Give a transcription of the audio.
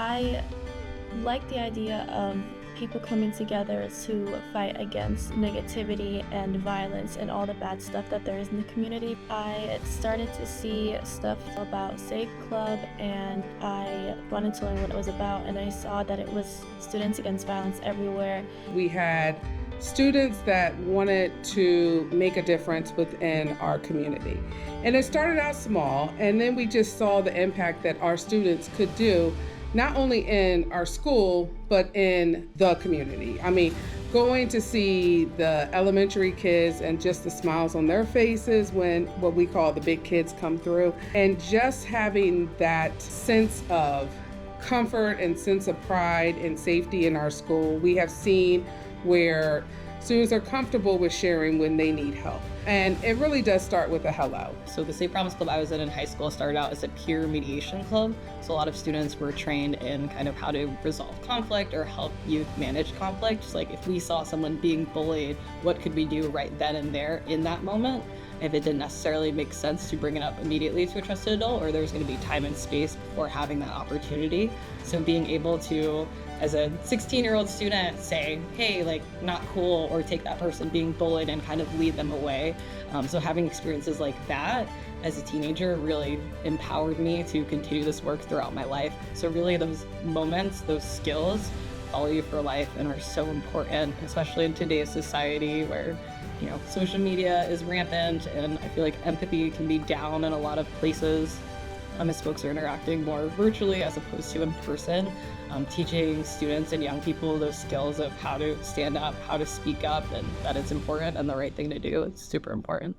I like the idea of people coming together to fight against negativity and violence and all the bad stuff that there is in the community. I started to see stuff about Safe Club and I wanted to learn what it was about, and I saw that it was Students Against Violence Everywhere. We had students that wanted to make a difference within our community. And it started out small, and then we just saw the impact that our students could do, not only in our school, but in the community. I mean, going to see the elementary kids and just the smiles on their faces when what we call the big kids come through, and just having that sense of comfort and sense of pride and safety in our school. We have seen where students are comfortable with sharing when they need help. And it really does start with a hello. So the Safe Promise Club I was in high school started out as a peer mediation club. So a lot of students were trained in kind of how to resolve conflict or help youth manage conflict. Just like if we saw someone being bullied, what could we do right then and there in that moment? If it didn't necessarily make sense to bring it up immediately to a trusted adult, or there's going to be time and space before having that opportunity. So being able to, as a 16-year-old student, say, hey, like, not cool, or take that person being bullied and kind of lead them away. So having experiences like that as a teenager really empowered me to continue this work throughout my life. So really those moments, those skills follow you for life and are so important, especially in today's society where social media is rampant, and I feel like empathy can be down in a lot of places as folks are interacting more virtually as opposed to in person. Teaching students and young people those skills of how to stand up, how to speak up, and that it's important and the right thing to do. It's super important.